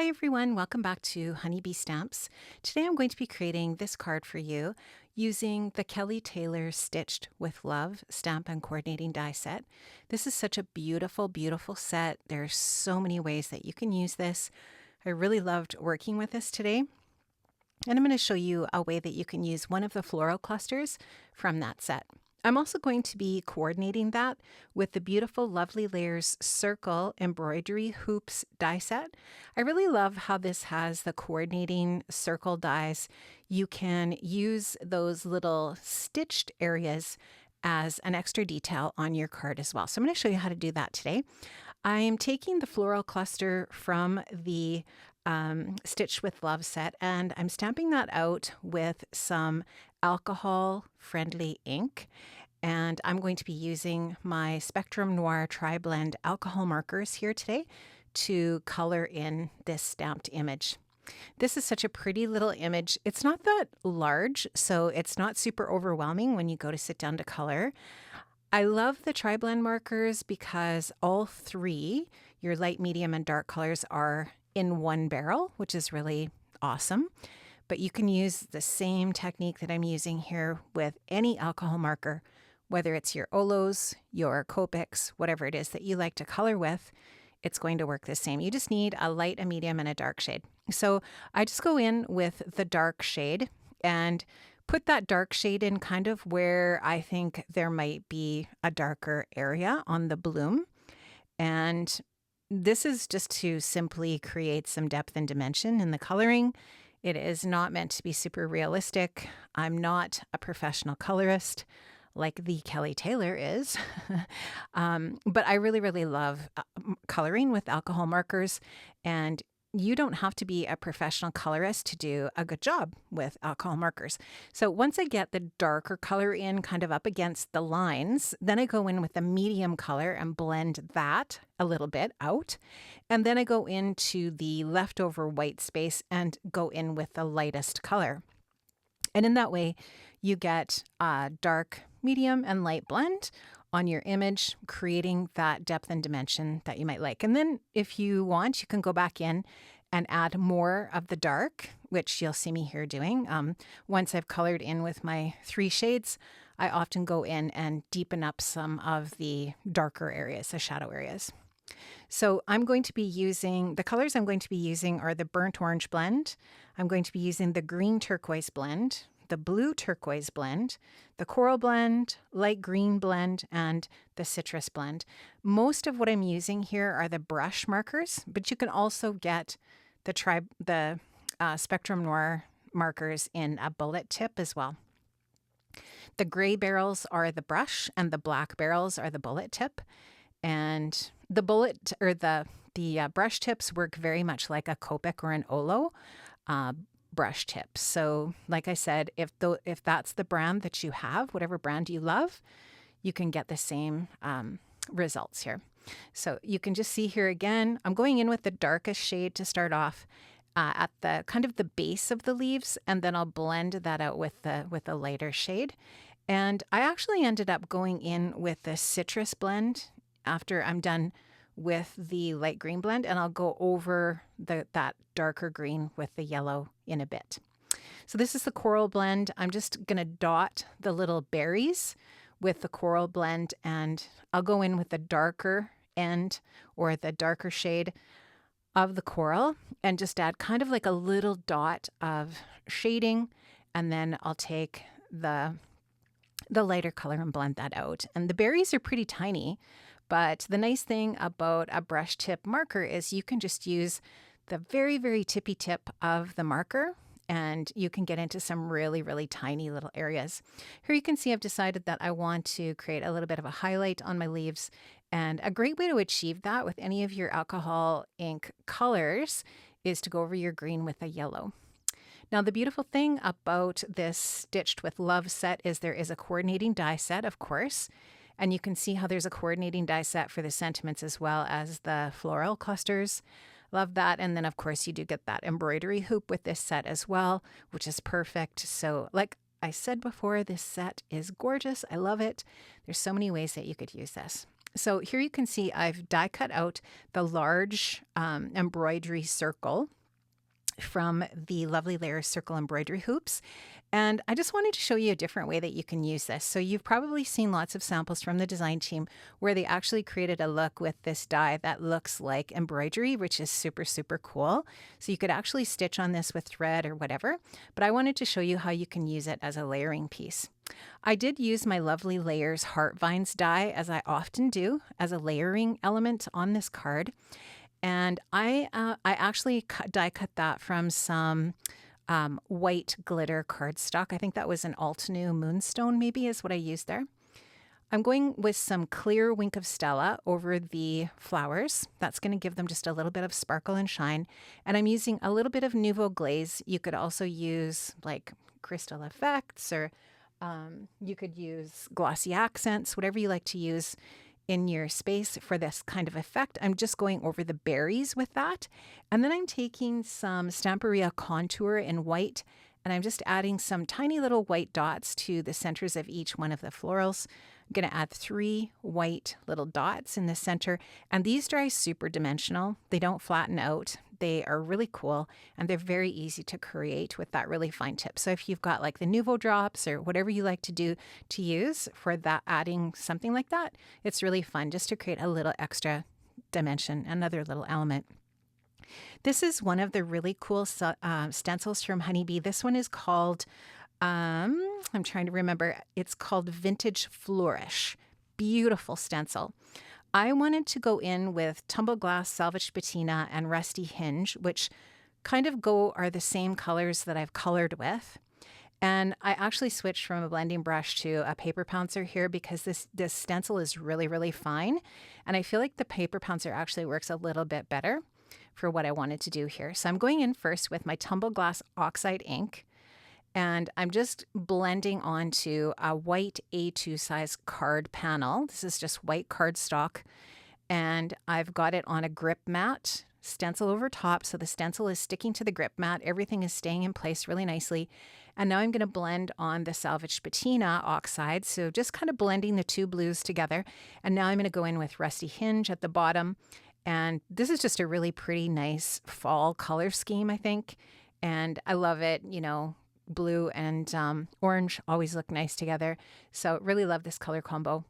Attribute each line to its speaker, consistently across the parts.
Speaker 1: Hi everyone, welcome back to Honeybee Stamps. Today I'm going to be creating this card for you using the Kelly Taylor Stitched with Love stamp and coordinating die set. This is such a beautiful, beautiful set. There's so many ways that you can use this. I really loved working with this today. And I'm going to show you a way that you can use one of the floral clusters from that set. I'm also going to be coordinating that with the beautiful Lovely Layers Circle Embroidery Hoops die set. I really love how this has the coordinating circle dies. You can use those little stitched areas as an extra detail on your card as well. So I'm going to show you how to do that today. I'm taking the floral cluster from the Stitched with Love set, and I'm stamping that out with some alcohol-friendly ink. And I'm going to be using my Spectrum Noir Tri-Blend alcohol markers here today to color in this stamped image. This is such a pretty little image. It's not that large, so it's not super overwhelming when you go to sit down to color. I love the Tri-Blend markers because all three, your light, medium, and dark colors, are in one barrel, which is really awesome. But you can use the same technique that I'm using here with any alcohol marker, whether it's your Olos, your Copics, whatever it is that you like to color with, it's going to work the same. You just need a light, a medium, and a dark shade. So I just go in with the dark shade and put that dark shade in kind of where I think there might be a darker area on the bloom. And this is just to simply create some depth and dimension in the coloring. It is not meant to be super realistic. I'm not a professional colorist like the Kelly Taylor is, but I really, really love coloring with alcohol markers, and you don't have to be a professional colorist to do a good job with alcohol markers. So once I get the darker color in kind of up against the lines, then I go in with a medium color and blend that a little bit out. And then I go into the leftover white space and go in with the lightest color. And in that way, you get a dark, medium, and light blend on your image, creating that depth and dimension that you might like. And then if you want, you can go back in and add more of the dark, which you'll see me here doing. Once I've colored in with my three shades, I often go in and deepen up some of the darker areas, the shadow areas. So I'm going to be using, the colors I'm going to be using are the burnt orange blend. I'm going to be using the green turquoise blend, the blue turquoise blend, the coral blend, light green blend, and the citrus blend. Most of what I'm using here are the brush markers, but you can also get the Spectrum Noir markers in a bullet tip as well. The gray barrels are the brush and the black barrels are the bullet tip. And the bullet or the brush tips work very much like a Copic or an Olo brush tips. So like I said, if that's the brand that you have, whatever brand you love, you can get the same results here. So you can just see here again, I'm going in with the darkest shade to start off at the kind of the base of the leaves, and then I'll blend that out with the lighter shade. And I actually ended up going in with the citrus blend after I'm done with the light green blend, and I'll go over that darker green with the yellow in a bit. So this is the coral blend. I'm just going to dot the little berries with the coral blend, and I'll go in with the darker end or the darker shade of the coral and just add kind of like a little dot of shading, and then I'll take the lighter color and blend that out. And the berries are pretty tiny, but the nice thing about a brush tip marker is you can just use the very, very tippy tip of the marker and you can get into some really, really tiny little areas. Here you can see I've decided that I want to create a little bit of a highlight on my leaves, and a great way to achieve that with any of your alcohol ink colors is to go over your green with a yellow. Now, the beautiful thing about this Stitched with Love set is there is a coordinating die set, of course, and you can see how there's a coordinating die set for the sentiments as well as the floral clusters. Love that. And then, of course, you do get that embroidery hoop with this set as well, which is perfect. So like I said before, this set is gorgeous. I love it. There's so many ways that you could use this. So here you can see I've die cut out the large embroidery circle from the Lovely Layers Circle Embroidery hoops. And I just wanted to show you a different way that you can use this. So you've probably seen lots of samples from the design team where they actually created a look with this die that looks like embroidery, which is super, super cool. So you could actually stitch on this with thread or whatever, but I wanted to show you how you can use it as a layering piece. I did use my Lovely Layers Heart Vines die, as I often do, as a layering element on this card. And I actually die cut that from some white glitter cardstock. I think that was an Altenew Moonstone maybe is what I used there. I'm going with some clear Wink of Stella over the flowers. That's going to give them just a little bit of sparkle and shine. And I'm using a little bit of Nouveau Glaze. You could also use like Crystal Effects, or you could use glossy accents, whatever you like to use in your space for this kind of effect. I'm just going over the berries with that. And then I'm taking some Stamperia Contour in white, and I'm just adding some tiny little white dots to the centers of each one of the florals. I'm going to add 3 white little dots in the center, and these dry super dimensional. They don't flatten out. They are really cool, and they're very easy to create with that really fine tip. So if you've got like the Nouveau drops or whatever you like to do to use for that, adding something like that, it's really fun just to create a little extra dimension, another little element. This is one of the really cool stencils from Honeybee. This one is called, I'm trying to remember, it's called Vintage Flourish. Beautiful stencil. I wanted to go in with Tumble Glass, Salvaged Patina, and Rusty Hinge, which kind of are the same colors that I've colored with. And I actually switched from a blending brush to a paper pouncer here because this stencil is really, really fine. And I feel like the paper pouncer actually works a little bit better for what I wanted to do here. So I'm going in first with my Tumble Glass Oxide ink. And I'm just blending onto a white A2 size card panel. This is just white cardstock. And I've got it on a grip mat, stencil over top. So the stencil is sticking to the grip mat. Everything is staying in place really nicely. And now I'm going to blend on the Salvaged Patina Oxide. So just kind of blending the 2 blues together. And now I'm going to go in with Rusty Hinge at the bottom. And this is just a really pretty, nice fall color scheme, I think. And I love it, you know. Blue and orange always look nice together. So really love this color combo.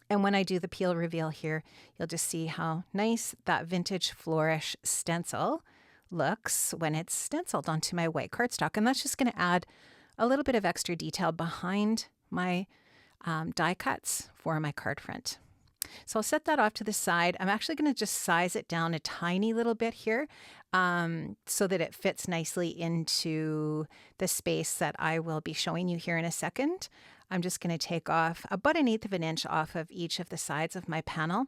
Speaker 1: And when I do the peel reveal here, you'll just see how nice that Vintage Flourish stencil looks when it's stenciled onto my white cardstock. And that's just going to add a little bit of extra detail behind my die cuts for my card front. So I'll set that off to the side. I'm actually going to just size it down a tiny little bit here so that it fits nicely into the space that I will be showing you here in a second. I'm just going to take off about 1/8 of an inch off of each of the sides of my panel.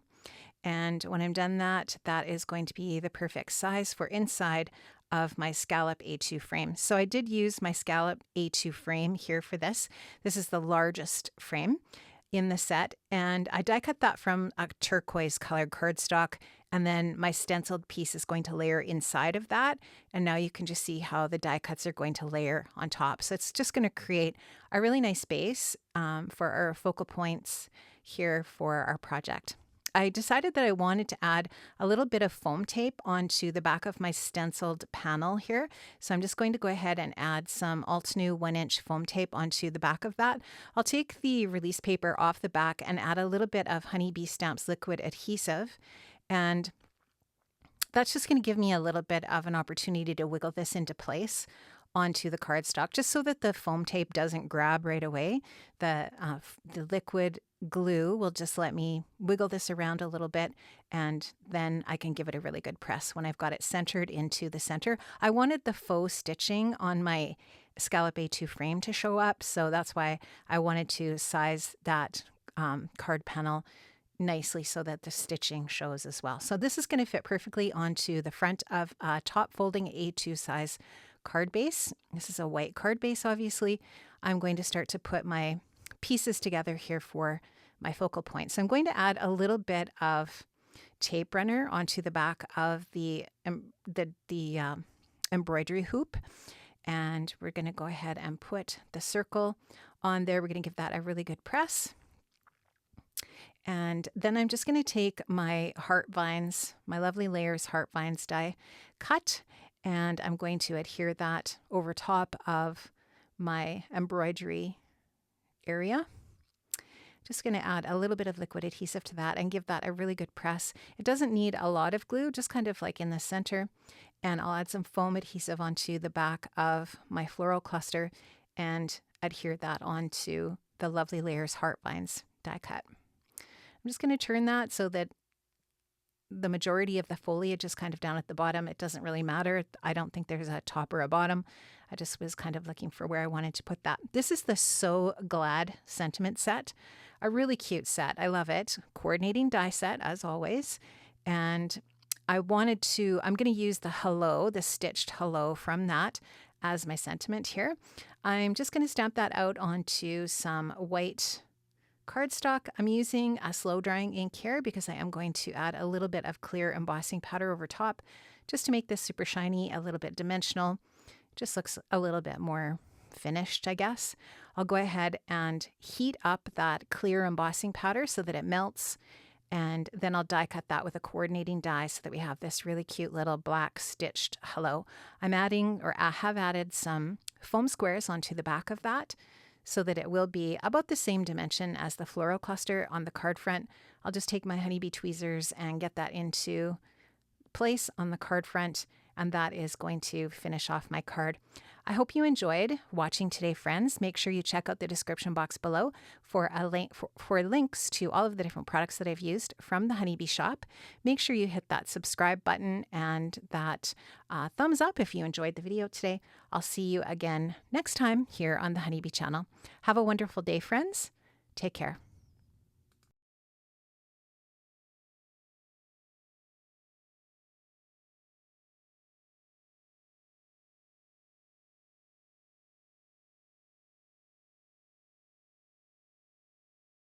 Speaker 1: And when I'm done that, that is going to be the perfect size for inside of my Scallop A2 frame. So I did use my Scallop A2 frame here for this. This is the largest frame in the set, and I die cut that from a turquoise colored cardstock, and then my stenciled piece is going to layer inside of that. And now you can just see how the die cuts are going to layer on top. So it's just going to create a really nice base for our focal points here for our project. I decided that I wanted to add a little bit of foam tape onto the back of my stenciled panel here. So I'm just going to go ahead and add some Altenew 1-inch foam tape onto the back of that. I'll take the release paper off the back and add a little bit of Honeybee Stamps liquid adhesive. And that's just going to give me a little bit of an opportunity to wiggle this into place onto the cardstock, just so that the foam tape doesn't grab right away. The liquid glue will just let me wiggle this around a little bit, and then I can give it a really good press when I've got it centered into the center. I wanted the faux stitching on my Scallop A2 frame to show up, so that's why I wanted to size that card panel nicely so that the stitching shows as well. So this is going to fit perfectly onto the front of a top folding A2 size card base. This is a white card base, obviously. I'm going to start to put my pieces together here for my focal point. So I'm going to add a little bit of tape runner onto the back of the embroidery hoop. And we're going to go ahead and put the circle on there. We're going to give that a really good press. And then I'm just going to take my heart vines, my Lovely Layers heart vines die cut, and I'm going to adhere that over top of my embroidery area. Just going to add a little bit of liquid adhesive to that and give that a really good press. It doesn't need a lot of glue, just kind of like in the center. And I'll add some foam adhesive onto the back of my floral cluster and adhere that onto the Lovely Layers Heartlines die cut. I'm just going to turn that so that the majority of the foliage is kind of down at the bottom. It doesn't really matter. I don't think there's a top or a bottom. I just was kind of looking for where I wanted to put that. This is the So Glad Sentiment set. A really cute set. I love it. Coordinating die set as always. And I'm going to use the hello, the stitched hello from that as my sentiment here. I'm just going to stamp that out onto some white cardstock. I'm using a slow drying ink here because I am going to add a little bit of clear embossing powder over top just to make this super shiny, a little bit dimensional. Just looks a little bit more finished, I guess. I'll go ahead and heat up that clear embossing powder so that it melts, and then I'll die cut that with a coordinating die so that we have this really cute little black stitched hello. I'm adding, or I have added, some foam squares onto the back of that so that it will be about the same dimension as the floral cluster on the card front. I'll just take my honeybee tweezers and get that into place on the card front, and that is going to finish off my card. I hope you enjoyed watching today, friends. Make sure you check out the description box below for a link for links to all of the different products that I've used from the Honeybee shop. Make sure you hit that subscribe button and that thumbs up if you enjoyed the video today. I'll see you again next time here on the Honeybee channel. Have a wonderful day, friends. Take care.